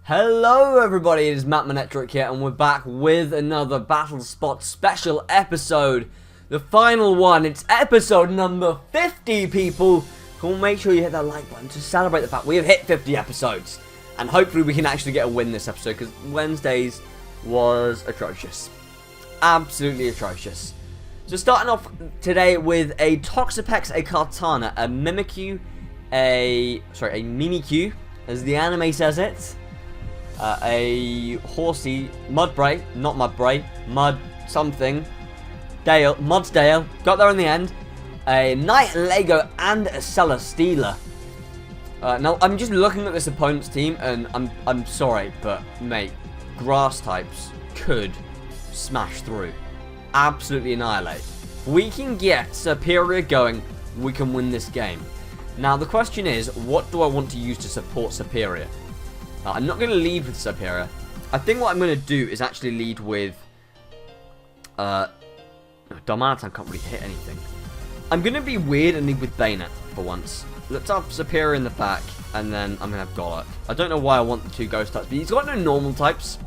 Hello everybody, it is MattManectric here, and we're back with another BattleSpot special episode. The final one, it's episode number 50, people. So make sure you hit that like button to celebrate the fact we have hit 50 episodes. And hopefully we can actually get a win this episode, because Wednesday's was atrocious. Absolutely atrocious. So starting off today with a Toxapex, a Katana, a Mimikyu, a Minikyu, as the anime says it. A horsey, Mudbray, not Mudbray, Mud something, Mudsdale, got there in the end, a Knight Lego and a Celesteela. Now I'm just looking at this opponent's team and I'm sorry, but mate, grass types could smash through, absolutely annihilate. If we can get Superior going, we can win this game. Now the question is, what do I want to use to support Superior? I'm not going to lead with Superior. I think what I'm going to do is actually lead with... Darmanitan can't really hit anything. I'm going to be weird and lead with Bayonet for once. Let's have Superior in the back, and then I'm going to have Golok. I don't know why I want the two ghost types, but he's got no normal types.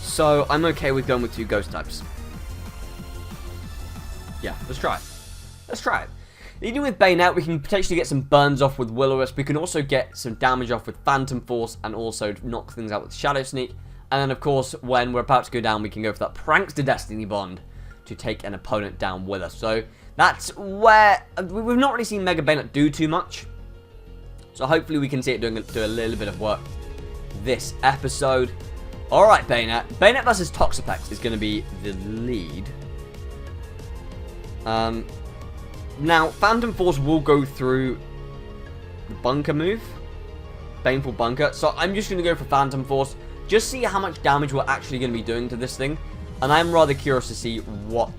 So I'm okay with going with two ghost types. Yeah, let's try it. Let's try it. Leading with Bayonet, we can potentially get some burns off with Will-O-Wisp. We can also get some damage off with Phantom Force and also knock things out with Shadow Sneak. And then, of course, when we're about to go down, we can go for that Prankster Destiny Bond to take an opponent down with us. So that's where... We've not really seen Mega Bayonet do too much. So hopefully we can see it do a little bit of work this episode. Alright, Bayonet. Bayonet versus Toxapex is going to be the lead. Now, Phantom Force will go through the bunker move. Baneful Bunker. So I'm just going to go for Phantom Force. Just see how much damage we're actually going to be doing to this thing. And I'm rather curious to see what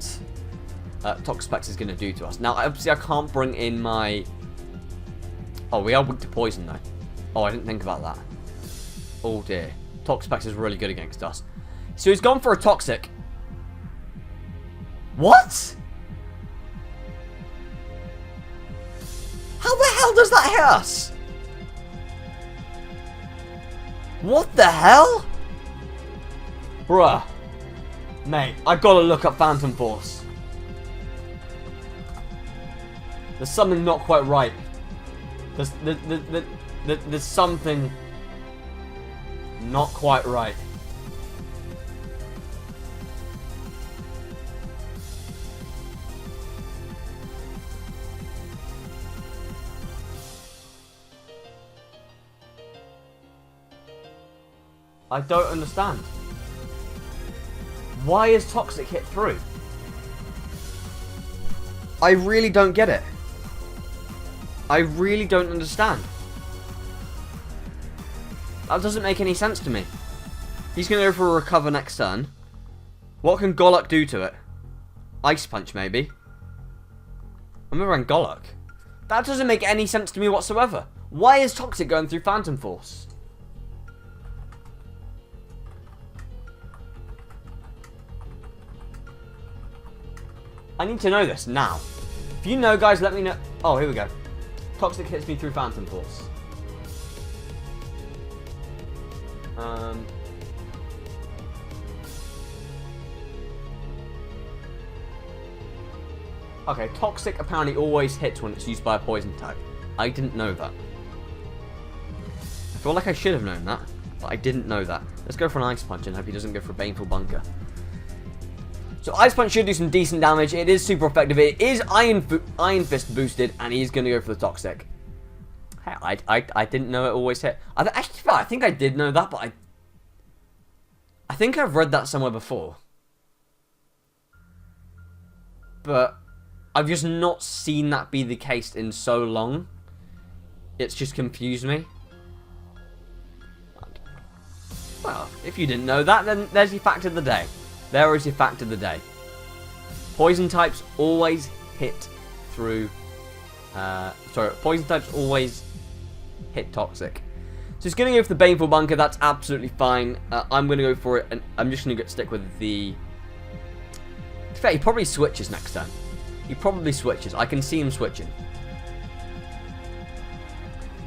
Toxapex is going to do to us. Now, obviously, I can't bring in my... Oh, we are weak to poison, though. Oh, I didn't think about that. Oh, dear. Toxapex is really good against us. So he's gone for a Toxic. What? How the hell does that hit us? What the hell? Bruh. Mate, I gotta look up Phantom Force. There's something not quite right. There's something not quite right. I don't understand. Why is Toxic hit through? I really don't get it. I really don't understand. That doesn't make any sense to me. He's going to go for a recover next turn. What can Golok do to it? Ice Punch, maybe? I'm going to run Golok. That doesn't make any sense to me whatsoever. Why is Toxic going through Phantom Force? I need to know this now. If you know, guys, let me know. Oh, here we go. Toxic hits me through Phantom Force. Okay, Toxic apparently always hits when it's used by a poison type. I didn't know that. I feel like I should have known that, but I didn't know that. Let's go for an Ice Punch and hope he doesn't go for a Baneful Bunker. So Ice Punch should do some decent damage. It is super effective. It is Iron Fist boosted, and he's going to go for the Toxic. Hey, I didn't know it always hit. Actually, I think I did know that, but I think I've read that somewhere before. But I've just not seen that be the case in so long. It's just confused me. Well, if you didn't know that, then there's your fact of the day. There is your fact of the day. Poison types always hit through... poison types always hit Toxic. So it's going to go for the Baneful Bunker. That's absolutely fine. I'm going to go for it, and I'm just going to stick with the... In fact, he probably switches next turn. He probably switches. I can see him switching.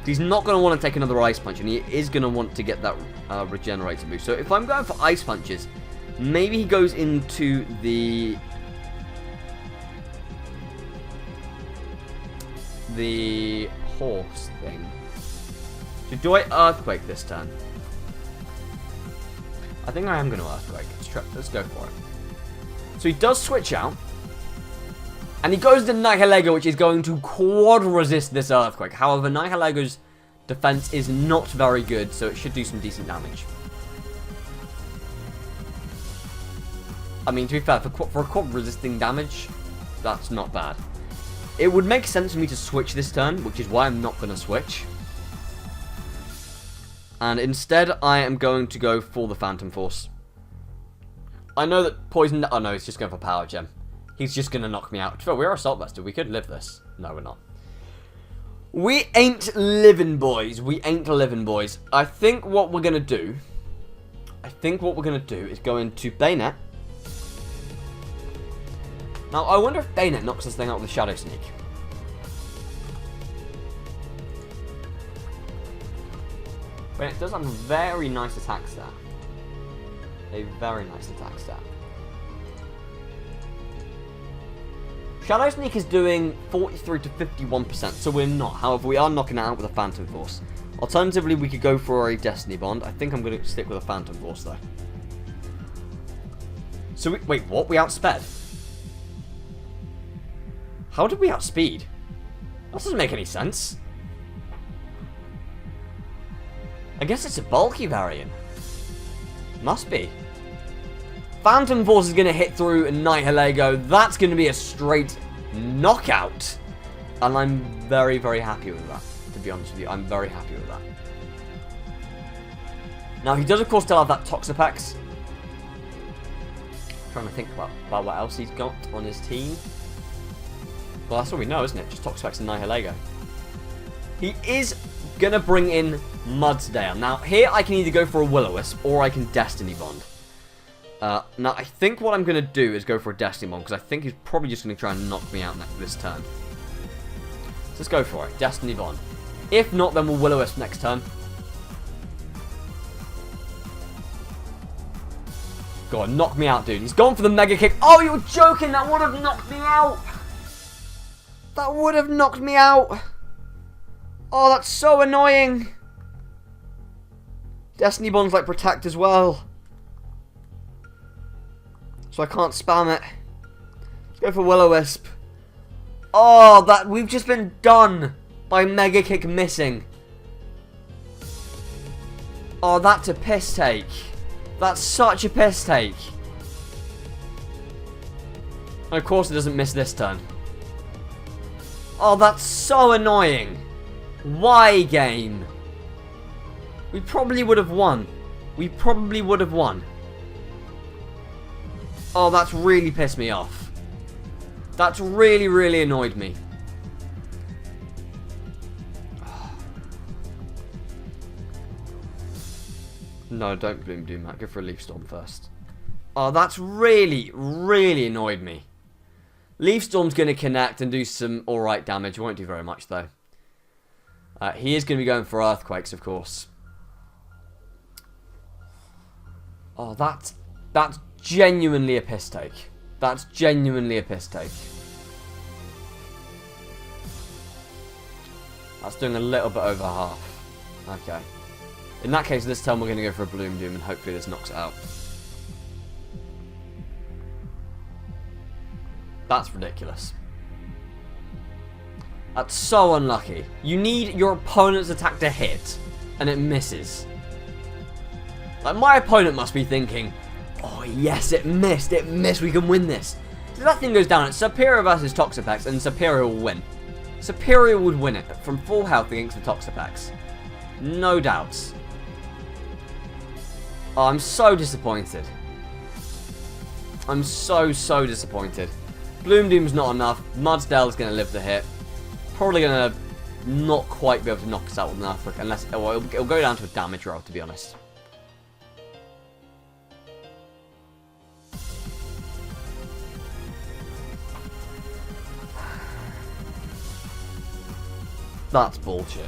He's not going to want to take another Ice Punch, and he is going to want to get that Regenerator boost. So if I'm going for Ice Punches, maybe he goes into the horse thing. So do I Earthquake this turn? I think I am going to Earthquake. Let's go for it. So he does switch out. And he goes to Nihilego, which is going to quad resist this Earthquake. However, Nihilego's defense is not very good, so it should do some decent damage. I mean, to be fair, for a quad resisting damage, that's not bad. It would make sense for me to switch this turn, which is why I'm not going to switch. And instead, I am going to go for the Phantom Force. I know that Poison... Oh no, he's just going for Power Gem. He's just going to knock me out. We're Assault Buster. We could live this. No, we're not. We ain't living, boys. We ain't living, boys. I think what we're going to do... is go into Bayonet. Now, I wonder if Bayonet knocks this thing out with a Shadow Sneak. Bayonet does have a very nice attack stat. A very nice attack stat. Shadow Sneak is doing 43 to 51%, so we're not. However, we are knocking it out with a Phantom Force. Alternatively, we could go for a Destiny Bond. I think I'm going to stick with a Phantom Force, though. So, wait, what? We outsped? How did we outspeed? That doesn't make any sense. I guess it's a bulky variant. Must be. Phantom Force is going to hit through Nihilego. That's going to be a straight knockout. And I'm very, very happy with that. To be honest with you, I'm very happy with that. Now, he does, of course, still have that Toxapex. Trying to think about what else he's got on his team. Well, that's all we know, isn't it? Just Toxapex and Nihilego. He is going to bring in Mudsdale. Now, here I can either go for a Will-O-Wisp or I can Destiny Bond. Now, I think what I'm going to do is go for a Destiny Bond, because I think he's probably just going to try and knock me out this turn. So let's go for it. Destiny Bond. If not, then we'll Will-O-Wisp next turn. Go on, knock me out, dude. He's gone for the Mega Kick. Oh, you're joking! That would have knocked me out! That would have knocked me out! Oh, that's so annoying! Destiny Bond's like Protect as well. So I can't spam it. Let's go for Will-O-Wisp. Oh, we've just been done by Mega Kick missing. Oh, that's a piss take. That's such a piss take. And of course it doesn't miss this turn. Oh, that's so annoying. Why, game? We probably would have won. We probably would have won. Oh, that's really pissed me off. That's really, really annoyed me. No, don't Bloom Doom, Matt. Go for a Leaf Storm first. Oh, that's really, really annoyed me. Leaf Storm's going to connect and do some alright damage. Won't do very much, though. He is going to be going for Earthquakes, of course. Oh, that's genuinely a piss take. That's genuinely a piss take. That's doing a little bit over half. Okay. In that case, this time we're going to go for a Bloom Doom and hopefully this knocks it out. That's ridiculous. That's so unlucky. You need your opponent's attack to hit, and it misses. Like, my opponent must be thinking, oh yes, it missed, we can win this. So that thing goes down, it's Superior versus Toxapex, and Superior will win. Superior would win it from full health against the Toxapex. No doubts. Oh, I'm so disappointed. I'm so disappointed. Bloom Doom's not enough. Mudsdale's going to live the hit. Probably going to not quite be able to knock us out with an Earthquake, unless it'll go down to a damage roll, to be honest. That's bullshit.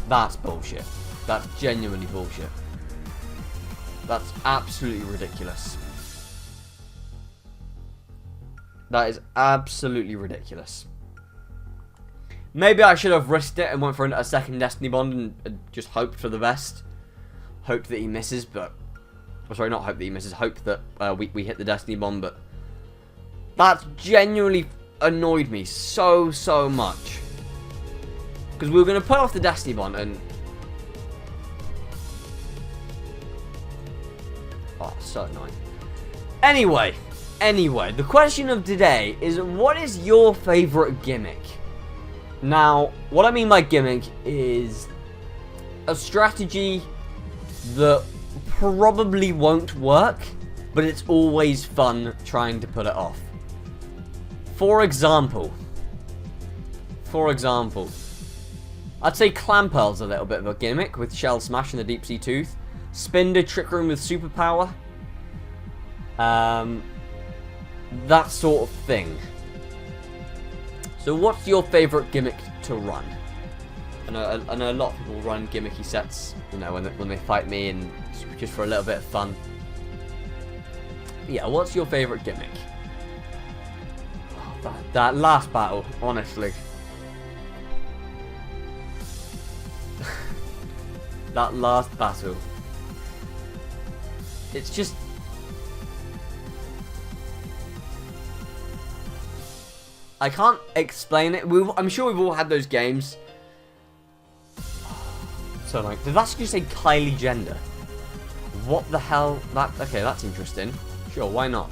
That's bullshit. That's genuinely bullshit. That's absolutely ridiculous. That is absolutely ridiculous. Maybe I should have risked it and went for a second Destiny Bond and just hoped for the best. Hoped that he misses, but... Oh, sorry, not hope that he misses. Hope that we hit the Destiny Bomb, but... That genuinely annoyed me so much. Because we were going to put off the Destiny Bomb and... Oh, so annoying. Anyway, the question of today is, what is your favourite gimmick? Now, what I mean by gimmick is a strategy that probably won't work, but it's always fun trying to pull it off. For example, I'd say Clam Pearl's a little bit of a gimmick with Shell Smash and the Deep Sea Tooth. Spinder Trick Room with Superpower. That sort of thing. So what's your favourite gimmick to run? I know a lot of people run gimmicky sets, you know, when they fight me and just for a little bit of fun. Yeah, what's your favourite gimmick? Oh, that last battle, honestly. That last battle. It's just... I can't explain it. I'm sure we've all had those games. So, like, did that just say Kylie Jenner? What the hell? Okay, that's interesting. Sure, why not?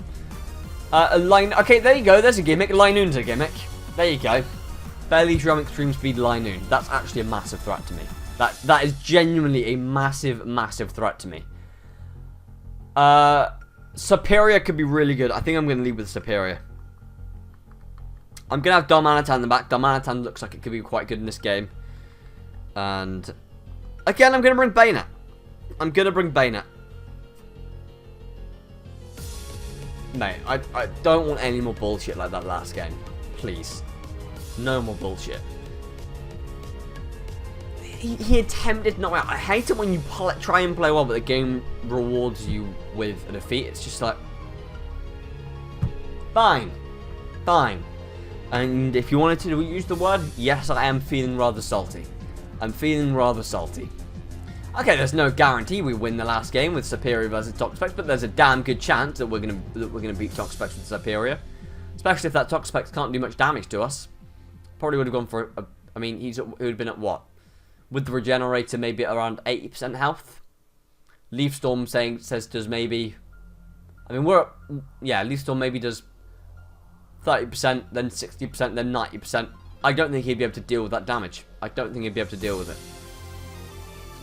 Okay, there you go. There's a gimmick. Linoon's a gimmick. There you go. Barely Drum Extreme Speed Linoon. That's actually a massive threat to me. That is genuinely a massive threat to me. Superior could be really good. I think I'm going to lead with Superior. I'm going to have Darmanitan in the back. Darmanitan looks like it could be quite good in this game. And again, I'm going to bring Bayonet. Mate, I don't want any more bullshit like that last game. Please. No more bullshit. He attempted not out. I hate it when you try and play well, but the game rewards you with a defeat. It's just like... Fine. And if you wanted to use the word, yes, I am feeling rather salty. Okay, there's no guarantee we win the last game with Superior versus Toxapex, but there's a damn good chance that we're gonna beat Toxapex with Superior, especially if that Toxapex can't do much damage to us. Probably would have gone for I mean, he would have been at what? With the Regenerator, maybe at around 80% health. Leaf Storm says does maybe. I mean, Leaf Storm maybe does 30%, then 60%, then 90%. I don't think he'd be able to deal with that damage.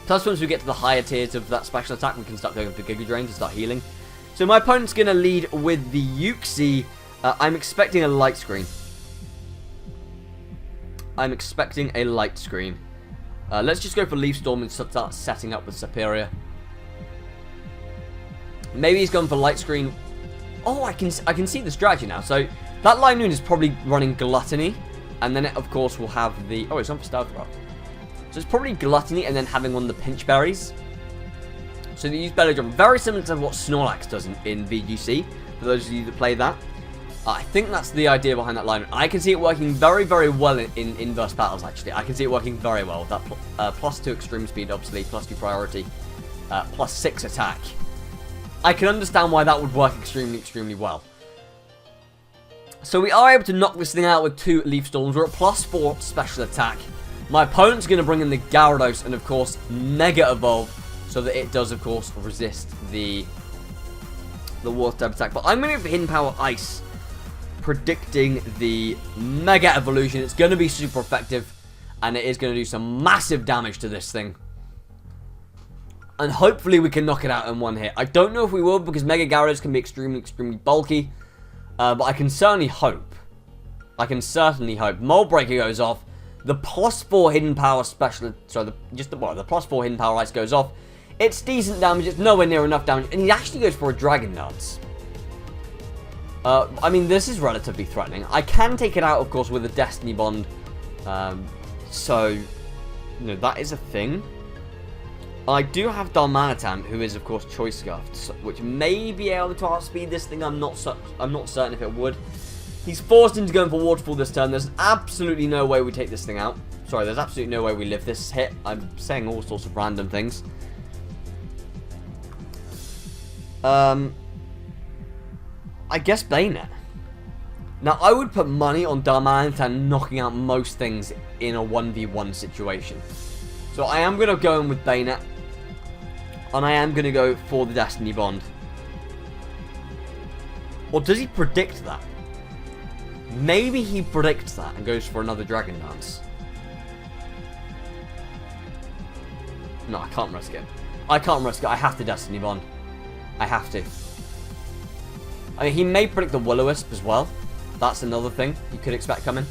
Plus, once we get to the higher tiers of that special attack, we can start going for Giga Drains and start healing. So my opponent's going to lead with the Yuxi. I'm expecting a light screen. Let's just go for Leaf Storm and start setting up with Superior. Maybe he's gone for light screen. Oh, I can see the strategy now. So that Linoon is probably running Gluttony, and then it of course will have the... Oh, it's on for Stealth Rock. So it's probably Gluttony and then having one of the Pinch Berries. So they use Belly Drum, very similar to what Snorlax does in VGC, for those of you that play that. I think that's the idea behind that line. I can see it working very well in inverse battles, actually. I can see it working very well. That +2 extreme speed, obviously, +2 priority, +6 attack. I can understand why that would work extremely well. So we are able to knock this thing out with 2 Leaf Storms. We're at +4 special attack. My opponent's going to bring in the Gyarados and, of course, Mega Evolve, so that it does, of course, resist the Water type attack. But I'm going to go for Hidden Power Ice, predicting the Mega Evolution. It's going to be super effective, and it is going to do some massive damage to this thing. And hopefully we can knock it out in one hit. I don't know if we will, because Mega Gyarados can be extremely bulky, but I can certainly hope. Mold Breaker goes off. The +4 Hidden Power special, so the +4 Hidden Power Ice goes off. It's decent damage. It's nowhere near enough damage, and he actually goes for a Dragon Dance. I mean, this is relatively threatening. I can take it out, of course, with a Destiny Bond. So No, that is a thing. I do have Darmanitan, who is, of course, Choice Scarf, which may be able to outspeed this thing. I'm not certain if it would. He's forced into going for Waterfall this turn. There's absolutely no way we take this thing out. Sorry, there's absolutely no way we live this hit. I'm saying all sorts of random things. I guess Bayonet. Now, I would put money on Darmanitan knocking out most things in a 1v1 situation. So I am going to go in with Bayonet. And I am going to go for the Destiny Bond. Or does he predict that? Maybe he predicts that and goes for another Dragon Dance. No, I can't risk it. I can't risk it. I have to Destiny Bond. I have to. I mean, he may predict the Will-O-Wisp as well. That's another thing you could expect coming.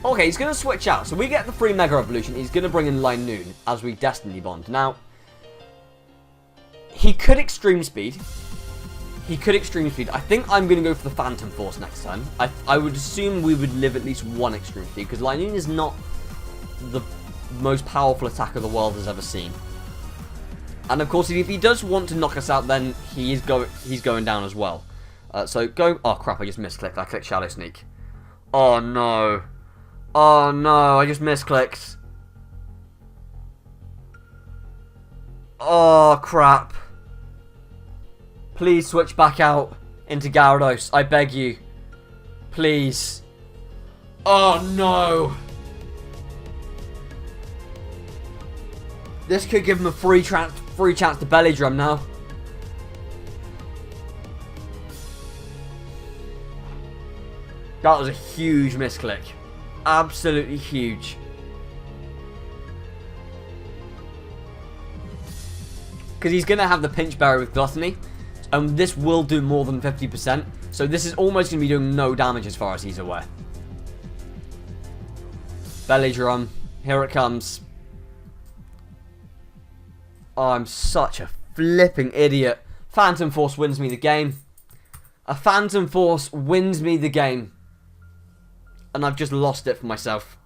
Okay, he's going to switch out. So we get the free Mega Evolution. He's going to bring in Linoon as we Destiny Bond. Now, he could Extreme Speed. He could Extreme Speed. I think I'm going to go for the Phantom Force next turn. I would assume we would live at least one Extreme Speed, because Linoon is not the most powerful attacker the world has ever seen. And of course, if he does want to knock us out, then he's going down as well. So go. Oh crap! I just misclicked. I clicked Shadow Sneak. Oh no! Oh no! I just misclicked. Oh crap! Please switch back out into Gyarados. I beg you. Please. Oh no! This could give him a free chance to Belly Drum now. That was a huge misclick. Absolutely huge. Because he's going to have the Pinch Berry with Gluttony. And this will do more than 50%. So this is almost going to be doing no damage as far as he's aware. Belly Drum. Here it comes. Oh, I'm such a flipping idiot. Phantom Force wins me the game. A Phantom Force wins me the game. And I've just lost it for myself.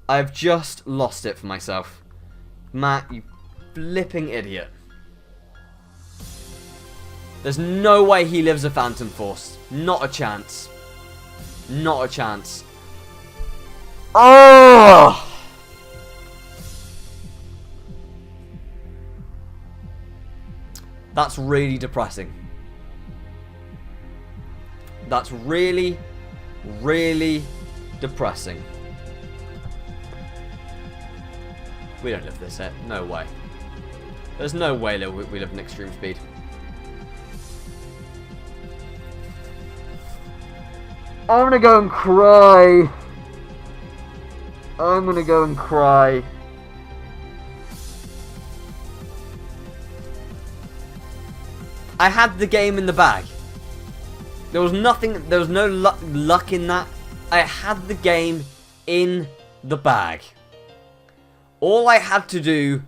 I've just lost it for myself. Matt, you flipping idiot. There's no way he lives a Phantom Force. Not a chance. Not a chance. Oh! That's really depressing. That's really depressing. We don't live this hit. No way. There's no way we live in Extreme Speed. I'm gonna go and cry. I'm gonna go and cry. I had the game in the bag. There was nothing, there was no luck in that. I had the game in the bag. All I had to do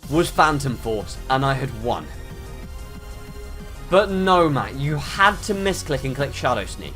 was Phantom Force, and I had won. But no, Matt, you had to misclick and click Shadow Sneak.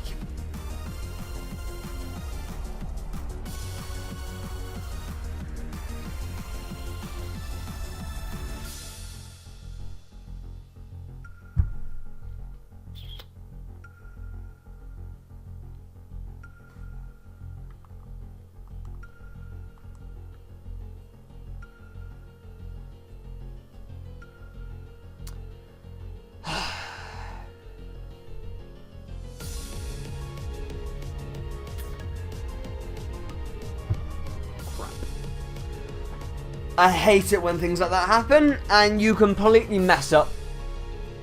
I hate it when things like that happen, and you completely mess up.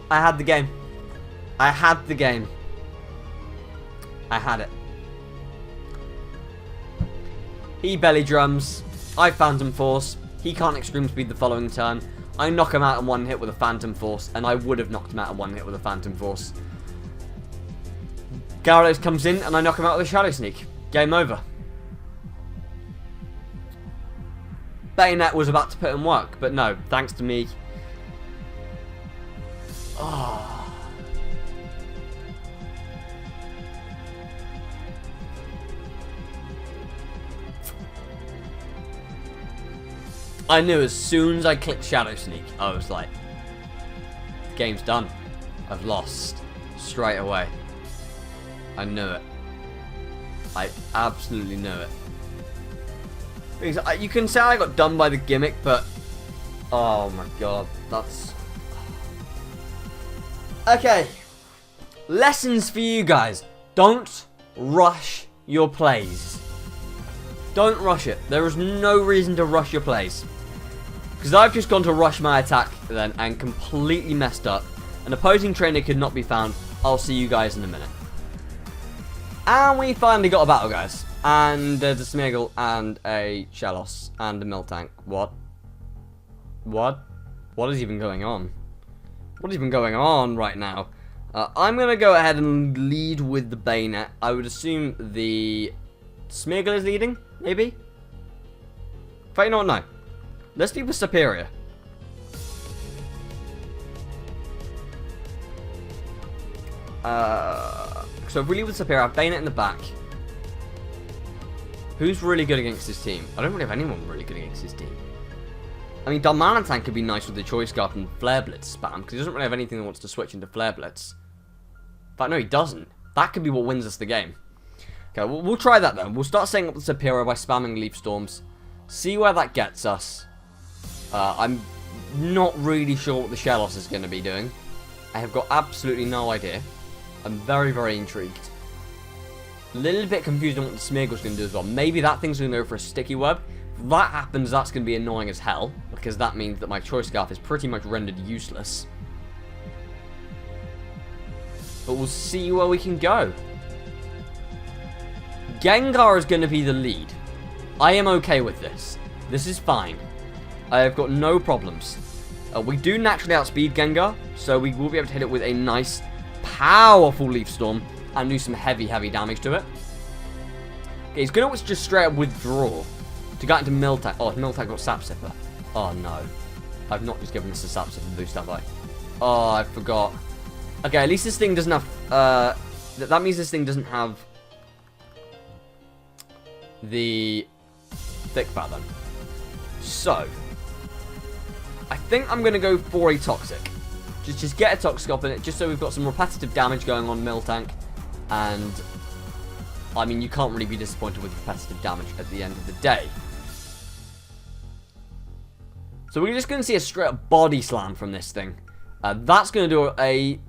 I had the game. I had the game. I had it. He Belly Drums. I Phantom Force. He can't Extreme Speed the following turn. I knock him out in one hit with a Phantom Force, and I would have knocked him out in one hit with a Phantom Force. Gyarados comes in, and I knock him out with a Shadow Sneak. Game over. Bayonet was about to put in work, but no, thanks to me. Oh. I knew as soon as I clicked Shadow Sneak, I was like, game's done. I've lost straight away. I knew it. I absolutely knew it. Because you can say I got done by the gimmick, but oh my god, that's okay. Lessons for you guys. Don't rush your plays. Don't rush it. There is no reason to rush your plays. Because I've just gone to rush my attack then and completely messed up. An opposing trainer could not be found. I'll see you guys in a minute. And we finally got a battle, guys. And there's a Smeagol and a Shellos and a Miltank. What? What? What is even going on? What is even going on right now? I'm going to go ahead and lead with the Bayonet. I would assume the Smeagol is leading, maybe? In fact, you know what? No. Let's lead with Superior. So if we lead with Superior, I have Bayonet in the back. Who's really good against this team? I don't really have anyone really good against this team. I mean, Darmanitan could be nice with the Choice Scarf and Flare Blitz spam, because he doesn't really have anything that wants to switch into Flare Blitz. In fact, no, he doesn't. That could be what wins us the game. Okay, we'll try that then. We'll start setting up the Superior by spamming Leaf Storms. See where that gets us. I'm not really sure what the Shellos is going to be doing. I have got absolutely no idea. I'm very, very intrigued. A little bit confused on what the Smeagol's going to do as well. Maybe that thing's going to go for a Sticky Web. If that happens, that's going to be annoying as hell, because that means that my Choice Scarf is pretty much rendered useless. But we'll see where we can go. Gengar is going to be the lead. I am okay with this. This is fine. I have got no problems. We do naturally outspeed Gengar, so we will be able to hit it with a nice, powerful Leaf Storm and do some heavy, heavy damage to it. Okay, he's going to just straight up withdraw to get into Miltank. Oh, Miltank got Sap Sipper. Oh, no. I've not just given this a Sap Sipper boost, have I? Oh, I forgot. Okay, at least this thing doesn't have... that means this thing doesn't have the Thick Bat then. So, I think I'm going to go for a Toxic. Just get a Toxic up in it, just so we've got some repetitive damage going on Miltank. And, I mean, you can't really be disappointed with repetitive damage at the end of the day. So we're just going to see a straight up body slam from this thing. That's going to do a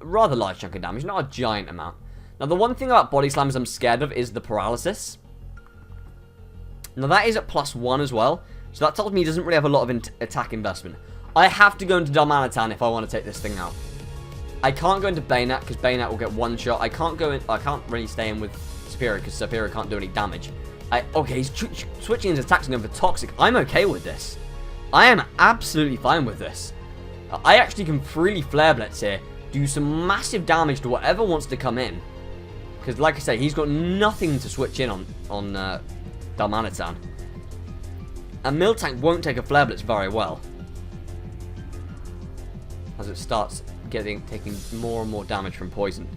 rather large chunk of damage, not a giant amount. Now, the one thing about body slams I'm scared of is the paralysis. Now, that is at +1 as well. So that tells me he doesn't really have a lot of attack investment. I have to go into Darmanitan if I want to take this thing out. I can't go into Bayonet because Bayonet will get one shot. I can't go in. I can't really stay in with Superior because Superior can't do any damage. Okay, he's switching his attacks and going for Toxic. I'm okay with this. I am absolutely fine with this. I actually can freely Flare Blitz here, do some massive damage to whatever wants to come in. Because, like I say, he's got nothing to switch in on Darmanitan. And Miltank won't take a Flare Blitz very well, as it starts taking more and more damage from poison.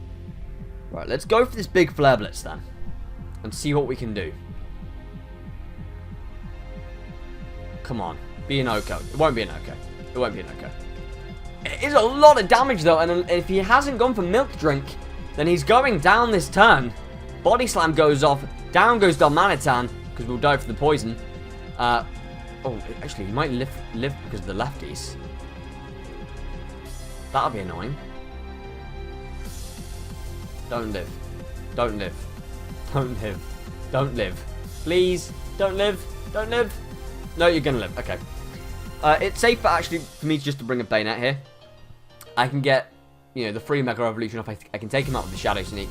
Right, let's go for this big Flare Blitz then, and see what we can do. Come on, be an Oko. It won't be an Oko. It won't be an Oko. It is a lot of damage though, and if he hasn't gone for Milk Drink, then he's going down this turn. Body Slam goes off, down goes Darmanitan, because we'll die for the poison. Oh, actually, he might live because of the lefties. That'll be annoying. Don't live. Don't live. Don't live. Don't live. Please, don't live. Don't live. No, you're gonna live. Okay. It's safer actually for me just to bring a Bayonet here. I can get, the free Mega Evolution off. I can take him out with the Shadow Sneak,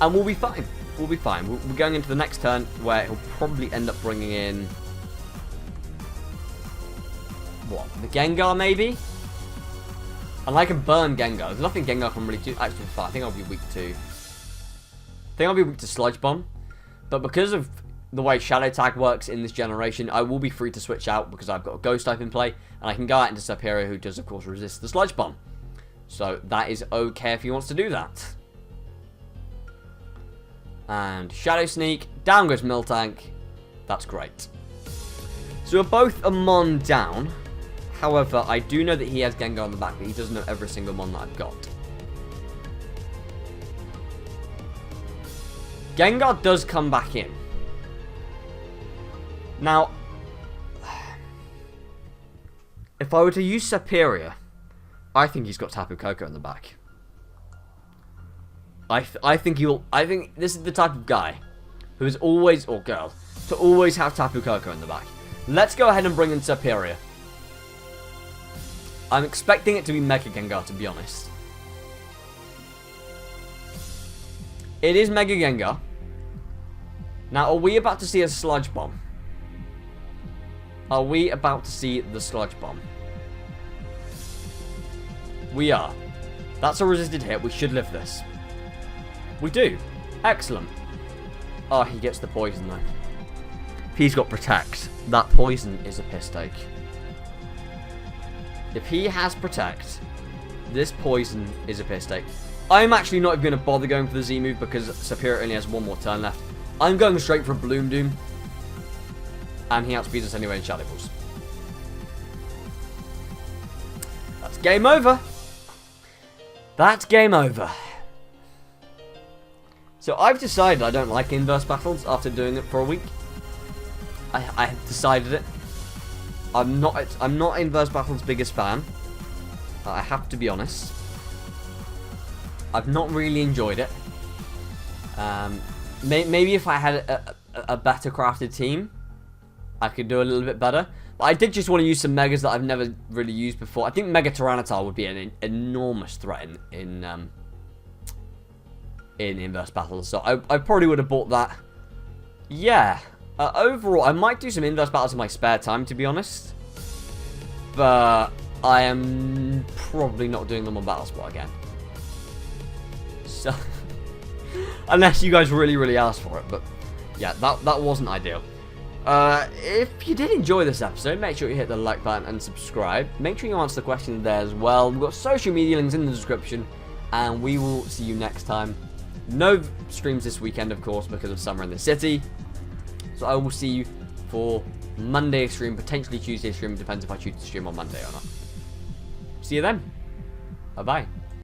and we'll be fine. We'll be fine. We're going into the next turn where he'll probably end up bringing in what? The Gengar maybe. And I can burn Gengar. There's nothing Gengar can really do. Actually, I think I'll be weak to. Sludge Bomb. But because of the way Shadow Tag works in this generation, I will be free to switch out because I've got a Ghost type in play, and I can go out into Superior, who does of course resist the Sludge Bomb. So that is okay if he wants to do that. And Shadow Sneak, down goes Miltank. That's great. So we're both a Mon down. However, I do know that he has Gengar on the back, but he doesn't know every single Mon that I've got. Gengar does come back in. Now, if I were to use Superior, I think he's got Tapu Koko in the back. I think this is the type of guy who is always, or girl, to always have Tapu Koko in the back. Let's go ahead and bring in Superior. I'm expecting it to be Mega Gengar, to be honest. It is Mega Gengar. Now, are we about to see a Sludge Bomb? Are we about to see the Sludge Bomb? We are. That's a resisted hit. We should live this. We do. Excellent. Oh, he gets the poison, though. If he's got Protect, that poison is a piss take. If he has Protect, this poison is a piss take. I'm actually not even going to bother going for the Z move because Superior only has one more turn left. I'm going straight for Bloom Doom. And he outspeeds us anyway in Shadow Balls. That's game over. That's game over. So I've decided I don't like inverse battles after doing it for a week. I have decided it. I'm not inverse battles' biggest fan. I have to be honest. I've not really enjoyed it. Maybe if I had a better crafted team, I could do a little bit better. But I did just want to use some Megas that I've never really used before. I think Mega Tyranitar would be an enormous threat in inverse battles. So I probably would have bought that. Yeah. Overall, I might do some inverse battles in my spare time, to be honest. But I am probably not doing them on BattleSpot again. So, unless you guys really asked for it. But yeah, that wasn't ideal. If you did enjoy this episode, make sure you hit the like button and subscribe. Make sure you answer the question there as well. We've got social media links in the description. And we will see you next time. No streams this weekend, of course, because of summer in the city. So I will see you for Monday stream, potentially Tuesday stream. Depends if I choose to stream on Monday or not. See you then. Bye-bye.